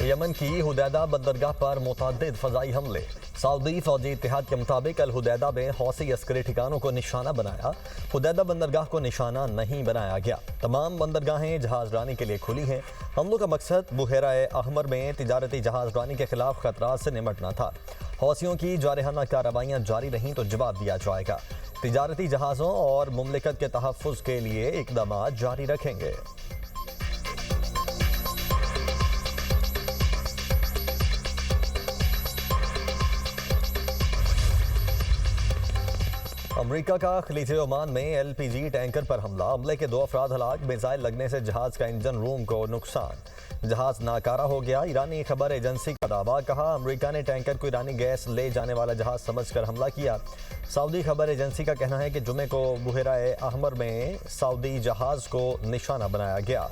Yemen की Hudaydah बंदरगाह पर मुतअद्दिद फ़ज़ाई हमले। सऊदी फ़ौजी इत्तेहाद के मुताबिक अल हुदैदा में हौसी अस्करी ठिकानों को निशाना बनाया। हुदैदा बंदरगाह को निशाना नहीं बनाया गया। तमाम बंदरगाहें जहाज़रानी के लिए खुली हैं। हमलों का मकसद बुहेरा अहमर में तिजारती जहाज़रानी के खिलाफ खतरात से निमटना था। हौसियों की जारहाना कार्रवाइयाँ जारी रहीं तो जवाब दिया जाएगा। तिजारती जहाज़ों और मुमलिकत के तहफ़्फ़ुज़ के लिए इक़दाम जारी रखेंगे। अमरीका का खलीज ओमान में LPG टैंकर पर हमले के 2 अफराद हलाक। मिसाइल लगने से जहाज का इंजन रूम को नुकसान। जहाज नाकारा हो गया। ईरानी खबर एजेंसी का दावा। कहा अमरीका ने टैंकर को ईरानी गैस ले जाने वाला जहाज समझकर हमला किया। सऊदी खबर एजेंसी का कहना है कि जुमे को बुहेरा अहमर में सऊदी जहाज को निशाना बनाया गया।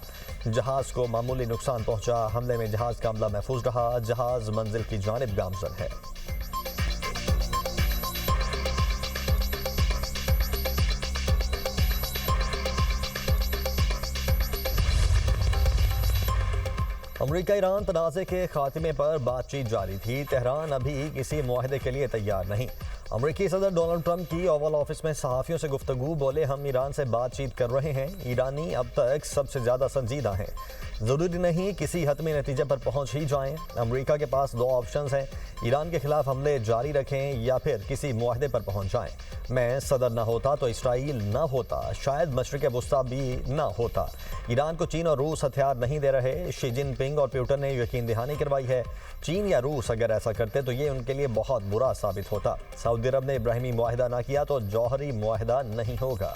जहाज को मामूली नुकसान पहुंचा। हमले में जहाज का अमला महफूज रहा। जहाज मंजिल की जानिब गामजन है। अमरीका ईरान तनाज़े के खात्मे पर बातचीत जारी थी। तेहरान अभी किसी मुआहदे के लिए तैयार नहीं। अमरीकी सदर डोनाल्ड ट्रंप की ओवल ऑफिस में सहाफ़ियों से गुफ्तगू। बोले हम ईरान से बातचीत कर रहे हैं। ईरानी अब तक सबसे ज़्यादा संजीदा हैं। ज़रूरी नहीं किसी हतमी नतीजे पर पहुँच ही जाएं। अमरीका के पास 2 ऑप्शंस हैं। ईरान के खिलाफ हमले जारी रखें या फिर किसी मुआहदे पर पहुँच जाएं। मैं सदर ना होता तो इसराइल ना होता, शायद मशरिक़ वुस्ता भी ना होता। ईरान को चीन और रूस हथियार नहीं दे रहे। शी जिनपिंग और पुतिन ने यकीन दहानी करवाई है। चीन या रूस अगर ऐसा करते तो ये उनके लिए बहुत बुरा साबित होता। सऊदी अरब ने इब्राहिमी मुआहिदा ना किया तो जौहरी मुआहिदा नहीं होगा।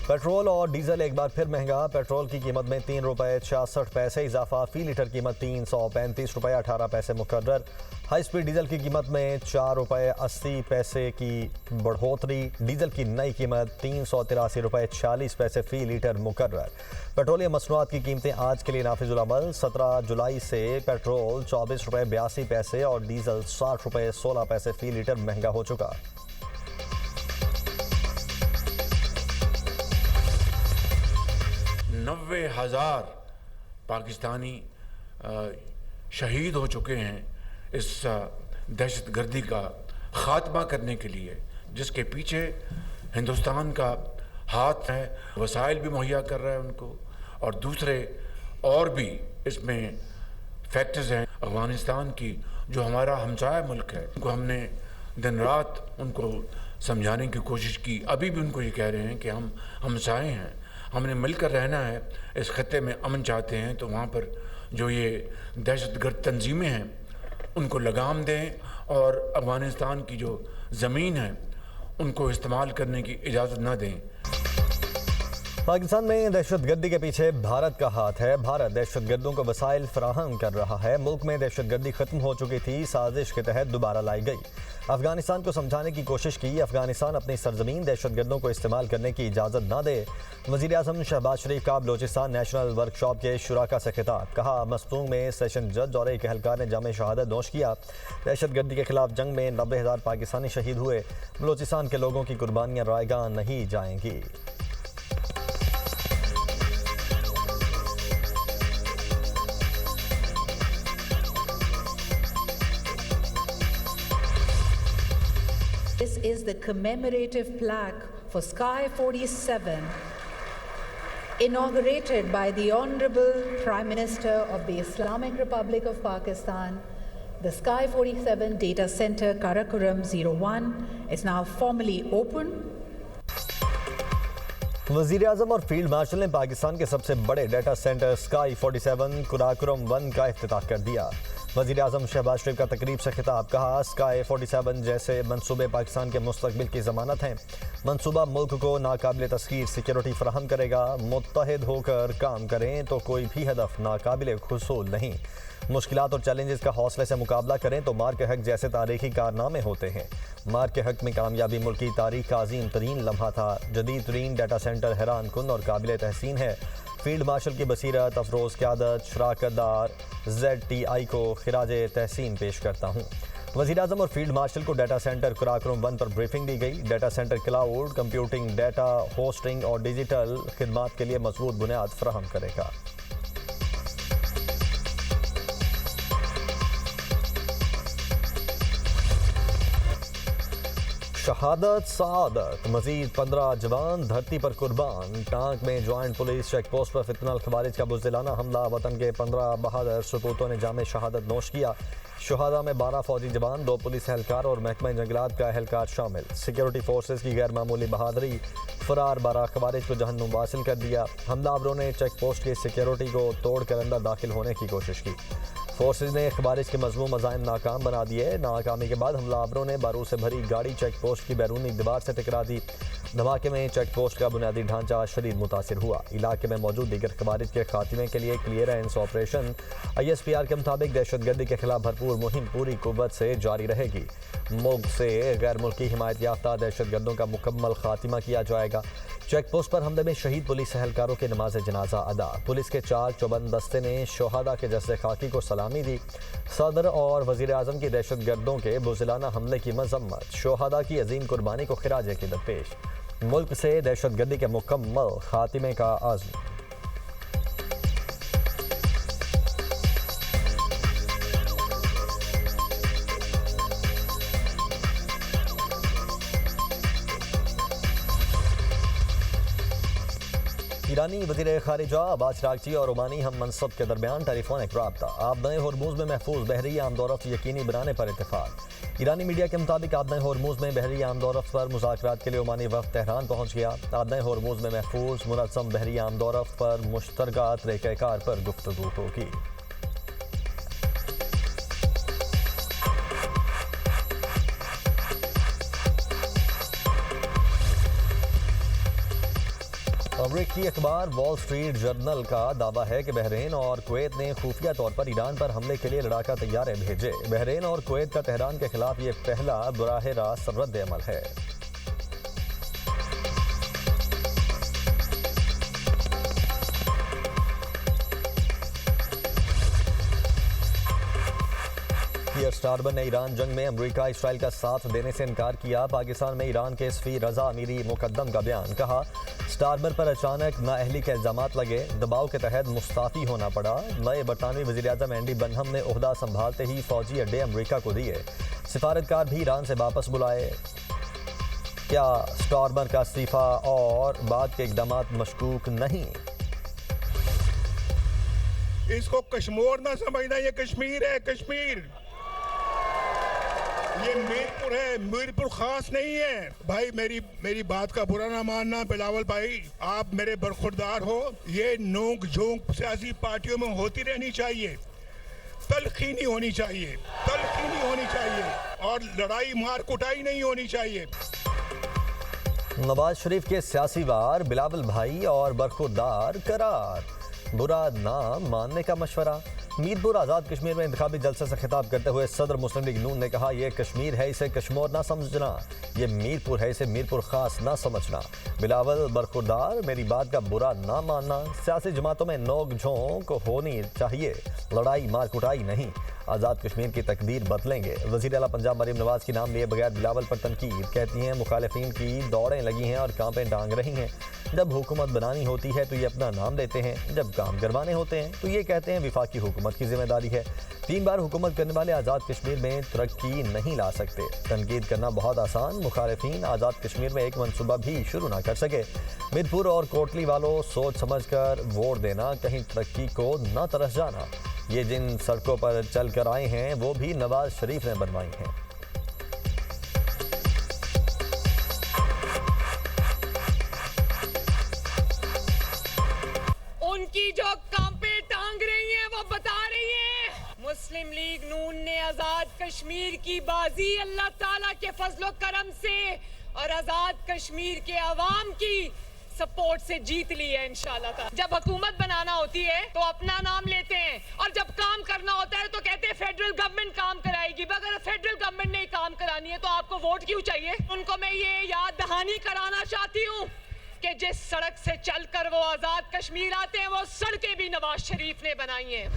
पेट्रोल और डीजल एक बार फिर महंगा। पेट्रोल की कीमत में 3 रुपये 66 पैसे इजाफा। फी लीटर कीमत 335 रुपये 18 पैसे मुकर्रर। हाई स्पीड डीजल की कीमत में 4 रुपये 80 पैसे की बढ़ोतरी। डीजल की नई कीमत 383 रुपये 40 पैसे फी लीटर मुकर्रर। पेट्रोलियम मसनूआत की कीमतें आज के लिए नाफिजुल अमल। 17 जुलाई से पेट्रोल 24 रुपये 82 पैसे और डीजल 60 रुपये 16 पैसे फी लीटर महंगा हो चुका। नब्बे हज़ार पाकिस्तानी शहीद हो चुके हैं इस दहशतगर्दी का ख़ात्मा करने के लिए, जिसके पीछे हिंदुस्तान का हाथ है। वसाइल भी मुहैया कर रहा है उनको, और दूसरे और भी इसमें फैक्टर्स हैं। अफ़गानिस्तान की जो हमारा हमसाया मुल्क है, उनको हमने दिन रात उनको समझाने की कोशिश की। अभी भी उनको ये कह रहे हैं कि हम हमसाए हैं, हमने मिलकर रहना है। इस खत्ते में अमन चाहते हैं तो वहाँ पर जो ये दहशतगर्द तंजीमें हैं उनको लगाम दें और अफ़गानिस्तान की जो ज़मीन है उनको इस्तेमाल करने की इजाज़त न दें। पाकिस्तान में दहशतगर्दी के पीछे भारत का हाथ है। भारत दहशतगर्दों को वसाइल फराहम कर रहा है। मुल्क में दहशतगर्दी खत्म हो चुकी थी, साजिश के तहत दोबारा लाई गई। अफगानिस्तान को समझाने की कोशिश की। अफगानिस्तान अपनी सरजमीन दहशतगर्दों को इस्तेमाल करने की इजाज़त न दे। वज़ीर आज़म शहबाज शरीफ का बलोचिस्तान नेशनल वर्कशॉप के शुराका से खिताब। कहा मस्तूंग में सेशन जज और एक अहलकार ने जाम शहादत नोश किया। दहशतगर्दी के खिलाफ जंग में 90,000 पाकिस्तानी शहीद हुए। बलोचिस्तान के लोगों की कुर्बानियाँ रायगा नहीं जाएंगी। This is the commemorative plaque for Sky 47, inaugurated by the Honorable Prime Minister of the Islamic Republic of Pakistan. The Sky 47 Data Center, Karakoram 01, is now formally open. वज़ीर आज़म और फील्ड मार्शल ने पाकिस्तान के सबसे बड़े डाटा सेंटर स्काई 47 कुराकुरम 1 का इफ्तिताह कर दिया। वज़ीर आज़म शहबाज शरीफ का तकरीब से खिताब। कहा स्काई 47 जैसे मंसूबे पाकिस्तान के मुस्तकबिल की ज़मानत हैं। मंसूबा मुल्क को नाकाबिल तस्खीर सिक्योरिटी फराहम करेगा। मुत्तहिद होकर काम करें तो कोई भी हदफ नाकाबिल हुसूल नहीं। मुश्किलात और चैलेंजेस का हौसले से मुकाबला करें तो मार के हक जैसे तारीखी कारनामे होते हैं। मार के हक में कामयाबी मुल्क की तारीख का अजीम तरीन लम्हा था। जदीद तरीन डाटा सेंटर हैरान कुन और काबिल तहसीन है। फील्ड मार्शल की बसीरत, अफरोज़ क़यादत, शराकतदार ZTI को खिराज तहसीन पेश करता हूँ। वज़ीर-ए-आज़म और फील्ड मार्शल को डाटा सेंटर कराकोरम 1 पर ब्रीफिंग दी गई। Data centre cloud computing, data hosting और डिजिटल खिदमात के लिए मजबूत बुनियाद फराहम करेगा। शहादत सआदत, मजीद 15 जवान धरती पर कुर्बान। टांक में ज्वाइंट पुलिस चेक पोस्ट पर फितनल खवारिज का बुज़दिलाना हमला। वतन के 15 बहादुर सपूतों ने जामे शहादत नोश किया। शुहादा में 12 फौजी जवान, 2 पुलिस एहलकार और महकमा जंगलात का एहलकार शामिल। सिक्योरिटी फोर्सेस की गैर मामूली बहादुरी, फरार 12 खवारिज को जहन्नुम वासिल कर दिया। हमलावरों ने चेक पोस्ट की सिक्योरिटी को तोड़कर अंदर दाखिल होने की कोशिश की। फोर्सेज ने खवारिज के मज़मूम मज़ाहिम नाकाम बना दिए। नाकामी के बाद हमलावरों ने बारूद से भरी गाड़ी चेक पोस्ट की बैरूनी दीवार से टकरा दी। धमाके में चेक पोस्ट का बुनियादी ढांचा शदीद मुतासिर हुआ। इलाके में मौजूद दीगर खवारिज के खात्मे के लिए क्लियरेंस ऑपरेशन ISPR के मुताबिक दहशतगर्दी के खिलाफ भरपूर मुहिम पूरी कुव्वत से जारी रहेगी। मुल्क से गैर मुल्की हिमायत याफ्ता दहशतगर्दों का मुकम्मल खात्मा किया जाएगा। चेक पोस्ट पर हमले में शहीद पुलिस एहलकारों के नमाज जनाजा अदा। पुलिस के 4 चौबंद दस्ते ने शोहदा के जस्से खाकी को सलामी दी। सदर और वज़ीर-ए-आज़म की दहशतगर्दों के बुज़दिलाना हमले की मजम्मत। शोहदा की अजीम कुर्बानी को खिराज अक़ीदत पेश। मुल्क से दहशतगर्दी के मुकम्मल खात्मे का आज़म। ईरानी वज़ीर ख़ारिजा अब्बास अराग़ची और ओमानी हम मनसब के दरमियान टेलीफोनिक राब्ता। आबदाए होर्मुज़ में महफूज बहरी आमदोरफ्त यकीनी बनाने पर इत्तेफाक। ईरानी मीडिया के मुताबिक आबदाए होर्मुज़ में बहरी आमदोरफ्त पर मुज़ाकरात के लिए ओमानी वफ़द तेहरान पहुँच गया। आबदाए होर्मुज़ में महफूज मुनज़्ज़म बहरी आमदोरफ्त पर मुश्तरका तरीक़ाकार पर गुफ्तगू होगी। अमरीकी अखबार वॉल स्ट्रीट जर्नल का दावा है कि बहरीन और कुवैत ने खुफिया तौर पर ईरान पर हमले के लिए लड़ाका तैयारे भेजे। बहरीन और कुवैत का तेहरान के खिलाफ ये पहला बराह रास्त रद्द अमल है। स्टारमर ने ईरान जंग में अमेरिका इसराइल का साथ देने से इनकार किया। पाकिस्तान में ईरान के सफ़ी रजा अमीरी मुकद्दम का बयान। कहा स्टारमर पर अचानक नाअहली के इल्ज़ामात लगे, दबाव के तहत मुस्ताफ़ी होना पड़ा। नए बरतानवी वज़ीर-ए-आज़म एंडी बनहम ने ओहदा संभालते ही फ़ौजी अड्डे अमेरिका को दिए। सिफारतकार भी ईरान से वापस बुलाए। क्या स्टारमर का इस्तीफ़ा और बाद के इक़दामात मशकूक नहीं? इसको कश्मीर ना समझना, ये कश्मीर है। कश्मीर ये मीरपुर है, मीरपुर खास नहीं है। भाई मेरी बात का बुरा ना मानना बिलावल भाई, आप मेरे बरखुरदार हो। ये नोक झोंक सियासी पार्टियों में होती रहनी चाहिए, तलखी नहीं होनी चाहिए, तलखी नहीं होनी चाहिए और लड़ाई मार कुटाई नहीं होनी चाहिए। नवाज शरीफ के सियासी वार, बिलावल भाई और बरखुरदार करार। बुरा ना मानने का मशवरा। मीरपुर आज़ाद कश्मीर में इंतखाबी जलसे से खिताब करते हुए सदर मुस्लिम लीग नून ने कहा यह कश्मीर है, इसे कश्मीर ना समझना। ये मीरपुर है, इसे मीरपुर खास ना समझना। बिलावल बरखुरदार, मेरी बात का बुरा ना मानना। सियासी जमातों में नोक झोंक होनी चाहिए, लड़ाई मार कुटाई नहीं। आज़ाद कश्मीर की तकदीर बदलेंगे। वज़ीर आला पंजाब मरीम नवाज की नाम लिए बगैर बिलावल पर तनकीद। कहती हैं मुखालिफिन की दौड़ें लगी हैं और कांपें टांग रही हैं। जब हुकूमत बनानी होती है तो ये अपना नाम लेते हैं, जब काम करवाने होते हैं तो ये कहते हैं विफाकी हुकूमत की जिम्मेदारी है। 3 बार हुकूमत करने वाले आज़ाद कश्मीर में तरक्की नहीं ला सकते। तनकीद करना बहुत आसान, मुखालिफिन आज़ाद कश्मीर में एक मनसूबा भी शुरू ना कर सके। मीरपुर और कोटली वालों, सोच समझ कर वोट देना, कहीं तरक्की को न तरस जाना। ये जिन सड़कों पर चल कर आए हैं वो भी नवाज शरीफ ने बनवाई हैं। उनकी जो कांपे टांग रही हैं वो बता रही हैं मुस्लिम लीग नून ने आजाद कश्मीर की बाजी अल्लाह ताला के फजलो करम से और आजाद कश्मीर के अवाम की सपोर्ट से जीत ली है इंशाल्लाह। जब हुकूमत बनाना होती है तो अपना नाम लेते हैं और जब काम करना होता है तो कहते हैं फेडरल गवर्नमेंट काम कराएगी। अगर फेडरल गवर्नमेंट ने काम करानी है तो आपको वोट क्यों चाहिए? उनको मैं ये याद दहानी कराना चाहती हूँ कि जिस सड़क से चलकर वो आजाद कश्मीर आते हैं वो सड़कें भी नवाज शरीफ ने बनाई हैं।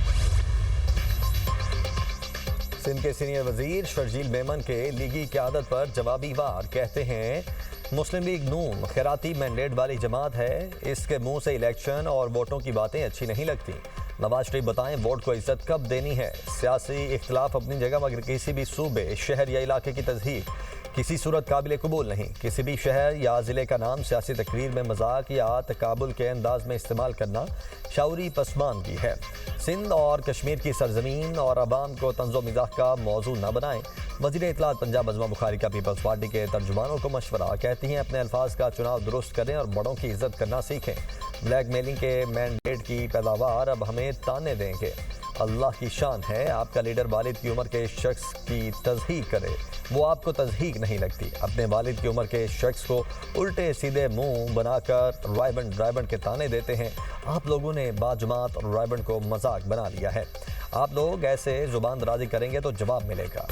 सिंध के सीनियर वजीर शर्जील मेमन के लीगी क़यादत पर जवाबी वार, कहते हैं मुस्लिम लीग नून खैराती मैंडेट वाली जमात है, इसके मुंह से इलेक्शन और वोटों की बातें अच्छी नहीं लगती। नवाज शरीफ बताएं वोट को इज्जत कब देनी है। सियासी इख्तलाफ अपनी जगह, मगर किसी भी सूबे, शहर या इलाके की तस्दीक किसी सूरत काबिल कबूल नहीं। किसी भी शहर या ज़िले का नाम सियासी तकरीर में मजाक या तकाबुल के अंदाज में इस्तेमाल करना शऊरी पसमानगी है। सिंध और कश्मीर की सरजमीन और अवाम को तंज़ो मिज़ाह का मौजू न बनाएं। वज़ीर इत्तलात पंजाब अज़मा बुखारी का पीपल्स पार्टी के तर्जुमानों को मशवरा, कहती हैं अपने अल्फाज का चुनाव दुरुस्त करें और बड़ों की इज्जत करना सीखें। ब्लैक मेलिंग के मैंडेट की पैदावार अब हमें ताने देंगे। अल्लाह की शान है, आपका लीडर वालिद की उम्र के शख्स की तज़हीक करे, वो आपको तज़हीक नहीं लगती। अपने वालिद की उम्र के शख्स को उल्टे सीधे मुंह बनाकर रायबंड के ताने देते हैं। आप लोगों ने बाजमात और रायबंड को मजाक बना लिया है। आप लोग ऐसे जुबान दराजी करेंगे तो जवाब मिलेगा।